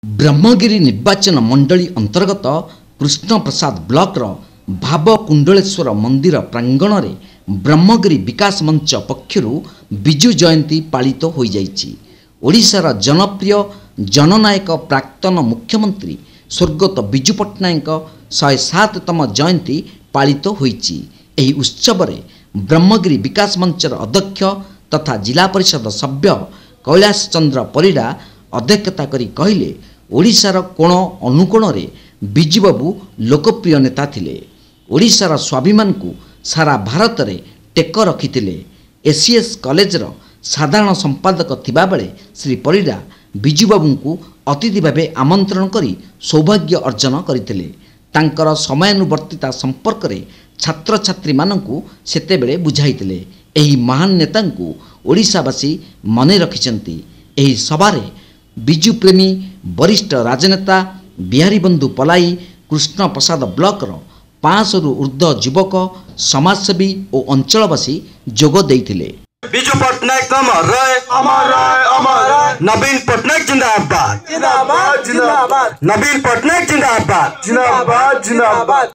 ब्रह्मगिरी निर्वाचन मंडली अंतर्गत कृष्णप्रसाद ब्लॉक भावकुंडलेश्वर मंदिर प्रांगण में ब्रह्मगिरी विकास मंच पक्षर विजु जयंती पालित हो जाइछि। ओडिशार जनप्रिय जननायक प्राक्तन मुख्यमंत्री स्वर्गत विजु पट्टनायक 107तम जयंती पालित होइछि। एही उत्सव में ब्रह्मगिरी विकास मंचर अध्यक्ष तथा जिला परिषद सभ्य कैलाश चंद्र परिड़ा अध्यक्षता करी कहले, ओडिशार कोण अनुकोण रे विजु बाबू लोकप्रिय नेता थिले। ओडिशार स्वाभिमान को सारा भारत रे टेक रखिथिले। एसीएस कॉलेज साधारण संपादक थिबा बेले श्री परिड़ा विजु बाबू को अतिथि भावे आमंत्रण करी सौभाग्य अर्जन करथिले। तांकर समयानुवर्तिता संपर्क रे छात्र छात्री मानकु सेतेबेले बुझाइथिले। एही महान नेता को ओडिशावासी मने रखिचंती। एही सभारे विजु प्रेमी वरिष्ठ राजनेता बिहारी बंधु पलाई, कृष्णप्रसाद ब्लॉक 500 रु ऊर्ध्व युवक, समाजसेवी और अंचलवासी जोग देइथिले। विजु पट्टनायक अमर रहे, अमर रहे, अमर रहे। नवीन पट्टनायक जिंदाबाद, जिंदाबाद, जिंदाबाद। नवीन पट्टनायक जिंदाबाद, जिंदाबाद, जिंदाबाद।